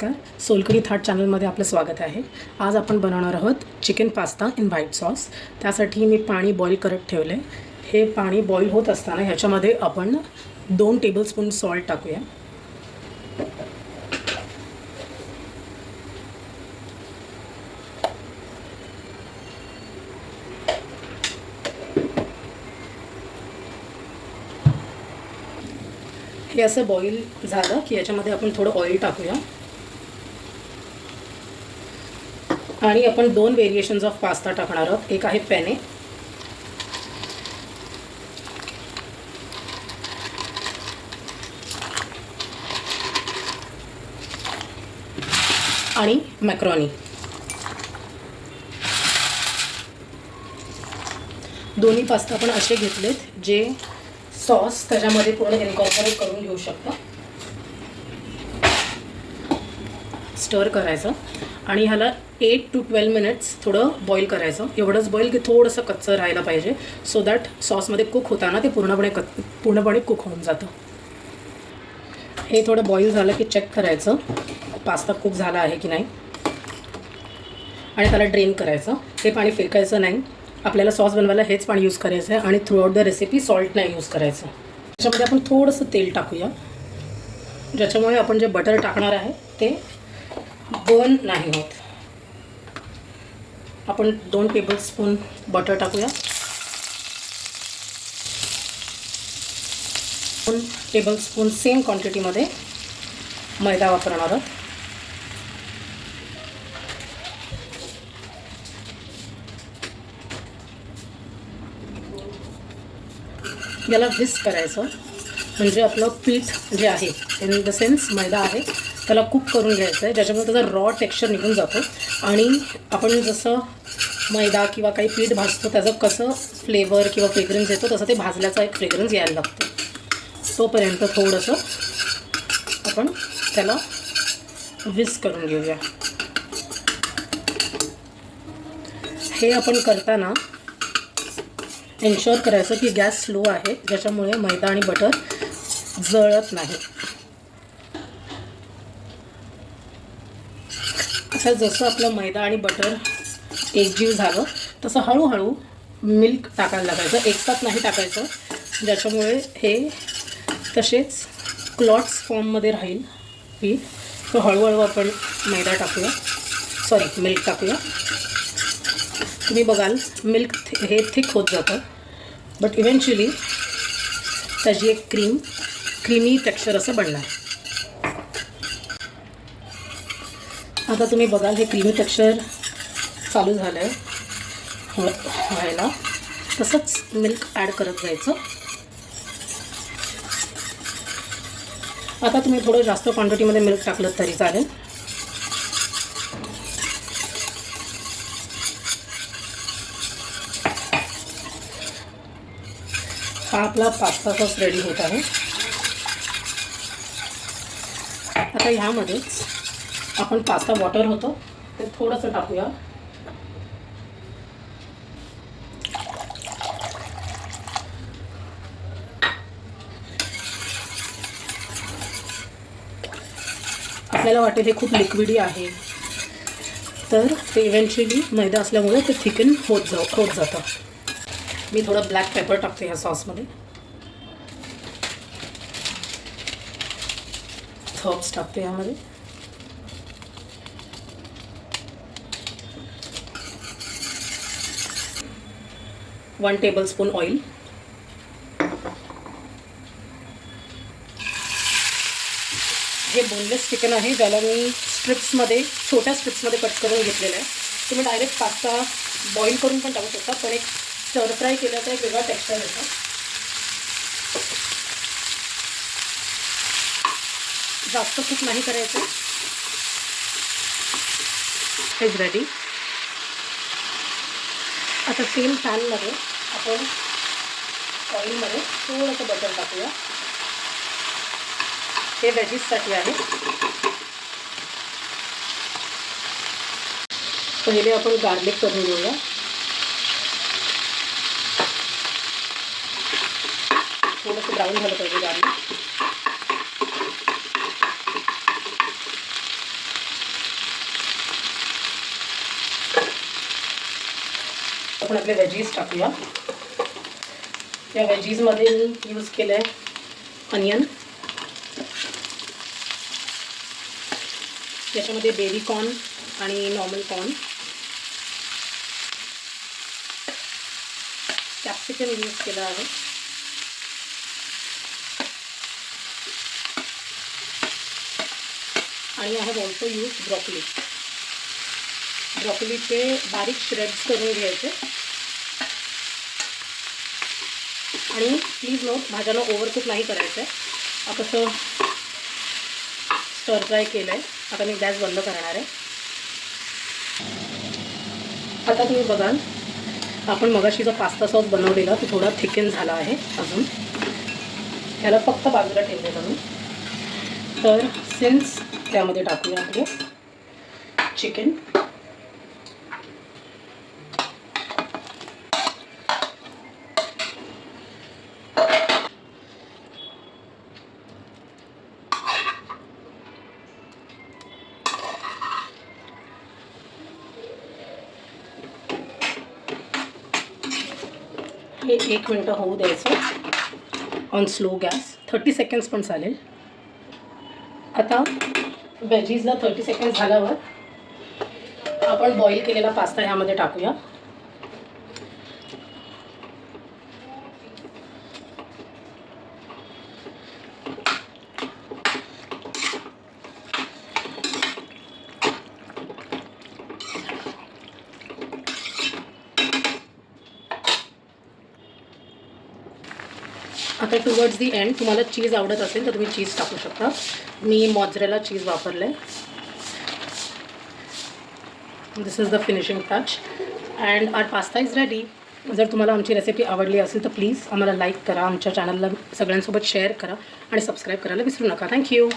नमस्कार, सोलकढी थाट चॅनलमध्ये आपलं स्वागत आहे। आज आपण बनवणार आहोत chicken pasta in white sauce. त्यासाठी मी पाणी बॉईल करत ठेवले। हे पाणी बॉईल होत असताना ह्याच्यामध्ये आपण 2 टेबलस्पून सॉल्ट टाकूया। हे असं बॉईल झालं की याच्यामध्ये आपण थोडं ऑइल टाकूया आणि आपण 2 व्हेरिएशन्स ऑफ पास्ता टाकणार आहोत। एक आहे पेने आणि मॅक्रोनी। दोन्ही पास्ता आपण असे घेतलेत जे सॉस त्याच्यामध्ये पूर्ण इनकॉर्पोरेट करून घेऊ शकता। स्टर करायचं आणि ह्याला 8 to 12 मिनिट्स थोडं बॉईल करायचं। एवढंच बॉईल की थोडंसं कच्चं राहायला पाहिजे, सो दॅट सॉसमध्ये कुक होताना ते पूर्णपणे कुक होऊन जातं। हे थोडं बॉईल झालं की चेक करायचं पास्ता कुक झाला आहे की नाही आणि त्याला ड्रेन करायचं। हे पाणी फेकायचं नाही, आपल्याला सॉस बनवायला हेच पाणी यूज करायचं आहे आणि थ्रूआउट द रेसिपी सॉल्ट नाही यूज करायचं। त्याच्यामध्ये आपण थोडंसं तेल टाकूया, ज्याच्यामुळे आपण जे बटर टाकणार आहे ते बर्न नाही होत। आपण 2 टेबलस्पून बटर टाकूया। 2 टेबलस्पून सेम क्वांटिटीमध्ये मैदा वापरणार आहोत। याला व्हिस्क करायचं, म्हणजे आपलं पीठ जे आहे इन द सेन्स मैदा आहे त्याला कुक करून घ्यायचं आहे, ज्याच्यामुळे त्याचा रॉ टेक्स्चर निघून जातो आणि आपण जसं मैदा किंवा काही पीठ भाजतो त्याचं कसं फ्लेवर किंवा फ्रेग्रन्स येतो तसं ते भाजल्याचा एक फ्रेग्रन्स यायला लागतो। तोपर्यंत थोडंसं आपण त्याला व्हिस्क करून घेऊया। हे आपण करताना एन्श्योर करायचं की गॅस स्लो आहे, ज्याच्यामुळे मैदा आणि बटर जळत नाही। आता जसं आपलं मैदा आणि बटर एकजीव झालं तसं हळूहळू मिल्क टाकायला लागायचं, एकसाथ नाही टाकायचं, ज्याच्यामुळे हे तसेच क्लॉट्स फॉर्ममध्ये राहील पीठ। तर हळूहळू आपण मैदा टाकूया, मिल्क टाकूया। तुम्ही बघाल मिल्क हे थिक होत जातं, बट इव्हेंच्युअली त्याची एक क्रीमी टेक्स्चर असं बनणार। आता तुम्ही बघाल हे क्रीमी टेक्स्चर चालू झालं आहे व्हायला, तसंच मिल्क ॲड करत जायचं। आता तुम्ही थोडं जास्त क्वांटिटीमध्ये मिल्क टाकलं तरी चालेल। हा आपला पास्ता सॉस रेडी होत आहे। आता ह्यामध्येच आपण पास्ता वॉटर होतं ते थोडंसं टाकूया। आपल्याला वाटेल हे खूप लिक्विडी आहे, तर ते इव्हेंच्युअली मैदा असल्यामुळे ते थिकन होत जातं। मी थोडं ब्लॅक पेपर टाकते ह्या सॉसमध्ये, हर्ब्स टाकते यामध्ये। वन टेबलस्पून ऑइल, हे बोनलेस चिकन आहे ज्याला मी छोट्या स्ट्रिप्समध्ये कट करून घेतलेलं आहे। तुम्ही डायरेक्ट पास्ता बॉईल करून पण टाकू शकता, पण एक स्टर फ्राय केलं तर एक वेगळा टेक्स्चर येतो। जास्त कुक नाही करायचं। Is ready. आता सेम पॅनमध्ये आपण ऑइलमध्ये थोडंसं बटर टाकूया। हे व्हेजीससाठी आहे। पहिले आपण गार्लिक करून घेऊया। थोडंसं ब्राऊन झालं पाहिजे गार्लिक। आपण आपले वेजीज टाकूया. या वेजीजमध्ये मी यूज केलं आहे अनियन, याच्यामध्ये बेबी कॉर्न आणि नॉर्मल कॉर्न, कॅप्सिकम यूज केलं आहे, आणि I have also use broccoli. ब्रॉकलीचे बारीक श्रेड्स करून घ्यायचे. आणि प्लीज नोट, भाज्यांना ओव्हरकुक नाही करायचं आहे. आता कसं स्टर फ्राय केलं आहे, आता मी गॅस बंद करणार आहे. आता तुम्ही बघाल, आपण मगाशी जो पास्ता सॉस बनवलेला तो थोडा थिकन झाला आहे अजून. याला फक्त बाजूला ठेवलेलं मी. तर सिन्स त्यामध्ये टाकूया आपले चिकन. हे 1 मिनटं होऊ द्यायचं ऑन स्लो गॅस. 30 सेकंड्स पण चालेल. आता वेजीजला 30 सेकंड्स झाल्यावर आपण बॉईल केलेला पास्ता ह्यामध्ये टाकूया. आता टुवर्ड्स दी एंड तुम्हाला चीज आवडत असेल तर तुम्ही चीज टाकू शकता. मी मॉझरेला चीज वापरलं आहे. This is the finishing touch and our pasta is ready. जर तुम्हाला आमची रेसिपी आवडली असेल तर प्लीज आम्हाला लाईक करा, आमच्या चॅनलला सगळ्यांसोबत शेअर करा आणि सबस्क्राईब करायला विसरू नका. थँक्यू.